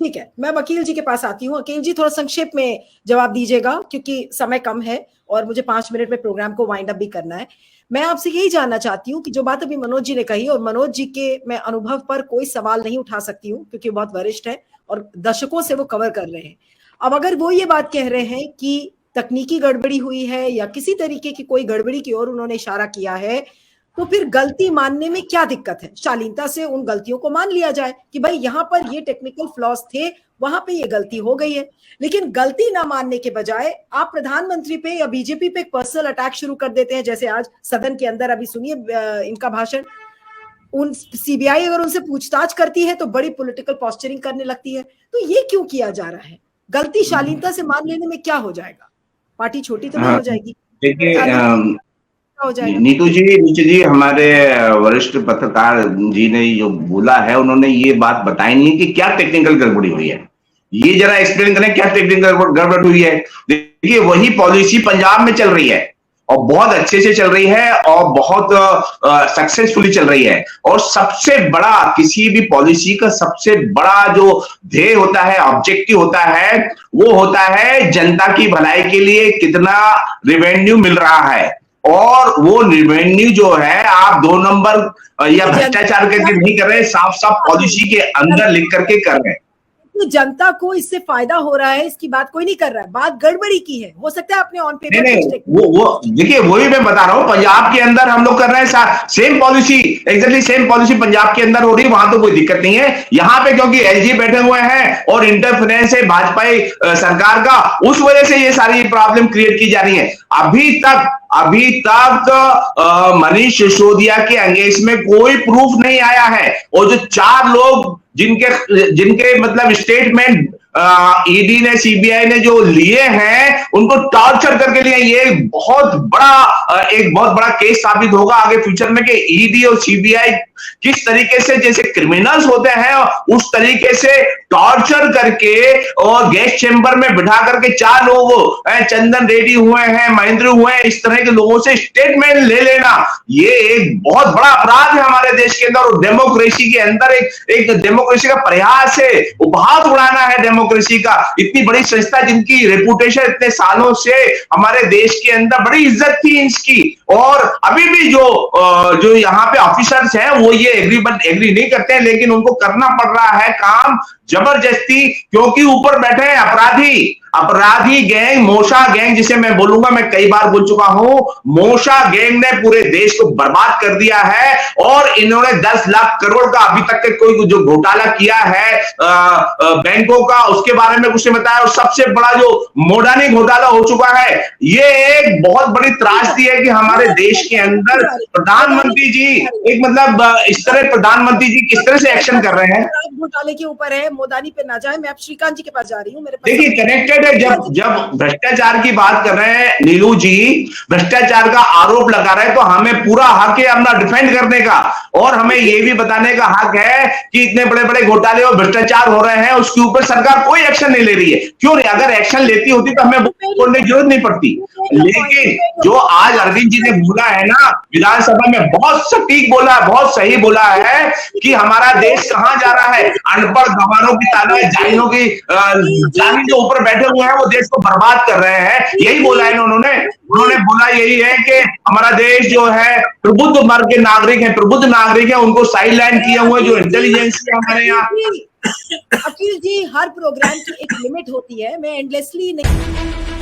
ठीक है, मैं वकील जी के पास आती हूँ। वकील जी थोड़ा संक्षेप में जवाब दीजिएगा क्योंकि समय कम है और मुझे 5 मिनट में प्रोग्राम को वाइंड अप भी करना है। मैं आपसे यही जानना चाहती हूँ कि जो बात अभी मनोज जी ने कही, और मनोज जी के मैं अनुभव पर कोई सवाल नहीं उठा सकती हूँ क्योंकि बहुत वरिष्ठ है और दशकों से वो कवर कर रहे हैं। अब अगर वो ये बात कह रहे हैं कि तकनीकी गड़बड़ी हुई है या किसी तरीके की कोई गड़बड़ी की ओर उन्होंने इशारा किया है, तो फिर गलती मानने में क्या दिक्कत है? शालीनता से उन गलतियों को मान लिया जाए कि भाई यहां पर ये टेक्निकल फ्लॉज थे, वहां पे ये गलती हो गई है। लेकिन गलती ना मानने के बजाय आप प्रधानमंत्री पे या बीजेपी पे एक पर्सनल अटैक शुरू कर देते हैं, जैसे आज सदन के अंदर अभी सुनिए इनका भाषण। उन सीबीआई अगर उनसे पूछताछ करती है तो बड़ी पॉलिटिकल पॉस्चरिंग करने लगती है। तो ये क्यों किया जा रहा है? गलती शालीनता से मान लेने में क्या हो जाएगा? पार्टी छोटी तो नहीं हो जाएगी? देखिए हो जाएगा। नीतू जी हमारे वरिष्ठ पत्रकार जी ने जो बोला है, उन्होंने ये बात बताई नहीं है कि क्या टेक्निकल गड़बड़ी हुई है। ये जरा एक्सप्लेन करें क्या टेक्निकल गड़बड़ हुई है। देखिए वही पॉलिसी पंजाब में चल रही है और बहुत अच्छे से चल रही है और बहुत सक्सेसफुली चल रही है। और सबसे बड़ा किसी भी पॉलिसी का सबसे बड़ा जो ध्येय होता है, ऑब्जेक्टिव होता है, वो होता है जनता की भलाई के लिए कितना रेवेन्यू मिल रहा है। और वो रेवेन्यू जो है आप 2 नंबर या भ्रष्टाचार करके नहीं कर रहे, साफ साफ पॉलिसी के अंदर लिख करके कर रहे हैं। तो जनता को इससे फायदा हो रहा है, इसकी बात कोई नहीं कर रहा है। बात गड़बड़ी की है, हो सकता है आपने ऑन पेपर नहीं, वो देखिए वही मैं बता रहा हूँ, पंजाब के अंदर हम लोग कर रहे हैं same policy, exactly same policy Punjab के अंदर हो रही है, वहां तो कोई दिक्कत नहीं है। यहाँ पे क्योंकि एलजी बैठे हुए हैं और इंटरफेरेंस है भाजपा सरकार का, उस वजह से ये सारी प्रॉब्लम क्रिएट की जा रही है। अभी तक मनीष सिसोदिया के अगेंस्ट में कोई प्रूफ नहीं आया है। और जो 4 लोग जिनके मतलब स्टेटमेंट ईडी ने, सीबीआई ने जो लिए हैं, उनको टॉर्चर करके लिए, ये एक बहुत बड़ा केस साबित होगा आगे फ्यूचर में कि ईडी और सीबीआई किस तरीके से, जैसे क्रिमिनल्स होते हैं उस तरीके से टॉर्चर करके और गैस चेंबर में बिठा करके 4 लोग, चंदन रेड्डी हुए हैं, महेंद्र हुए हैं, इस तरह के लोगों से स्टेटमेंट ले लेना, ये एक बहुत बड़ा अपराध है हमारे देश के अंदर। और डेमोक्रेसी के अंदर एक डेमोक्रेसी का प्रयास है, उपहास उड़ाना है डेमोक्रेसी का। इतनी बड़ी संस्था जिनकी रेपुटेशन इतने सालों से हमारे देश के अंदर बड़ी इज्जत थी इसकी, और अभी भी जो यहाँ पे ऑफिसर्स हैं वो ये एग्री नहीं करते हैं, लेकिन उनको करना पड़ रहा है काम जबरदस्ती, क्योंकि ऊपर बैठे हैं अपराधी गैंग, मोशा गैंग जिसे मैं बोलूंगा, मैं कई बार बोल चुका हूं, मोशा गैंग ने पूरे देश को बर्बाद कर दिया है। और इन्होंने 10 लाख करोड़ का अभी तक के कोई जो घोटाला किया है बैंकों का, उसके बारे में कुछ नहीं बताया। और सबसे बड़ा जो मोडानी घोटाला हो चुका है, ये एक बहुत बड़ी त्रासदी है कि हमारे देश के अंदर प्रधानमंत्री जी एक मतलब इस तरह प्रधानमंत्री जी किस तरह से एक्शन कर रहे हैं। घोटाले के ऊपर है, मोदानी पे ना जाए। मैं अब श्रीकांत जी के पास जा रही हूँ। मेरे पास देखिए कनेक्टेड है। जब भ्रष्टाचार की बात कर रहे हैं नीलू जी, भ्रष्टाचार का आरोप लगा रहे हैं, तो हमें पूरा हक है अपना डिफेंड करने का, और हमें यह भी बताने का हक है कि इतने बड़े बड़े घोटाले और भ्रष्टाचार हो रहे हैं, उसके ऊपर सरकार कोई एक्शन नहीं ले रही है। क्यों नहीं? अगर एक्शन लेती होती तो हमें बोलने की जरूरत नहीं पड़ती। लेकिन जो आज अरविंद जी ने बोला है ना विधानसभा में, बहुत सटीक बोला है, बहुत सही बोला है कि हमारा देश कहां जा रहा है। अनपढ़ गवारों की तादाद, जाहिलों की जानी जो ऊपर बैठे हुए हैं वो देश को बर्बाद कर रहे हैं, यही बोला है उन्होंने बोला यही है कि हमारा देश जो है प्रबुद्ध वर्ग के नागरिक है, प्रबुद्ध नागरिक है, उनको साइड लाइन किए हुए जो इंटेलिजेंस है हमारे यहाँ। अखिल जी, हर प्रोग्राम की एक लिमिट होती है, मैं एंडलेसली नहीं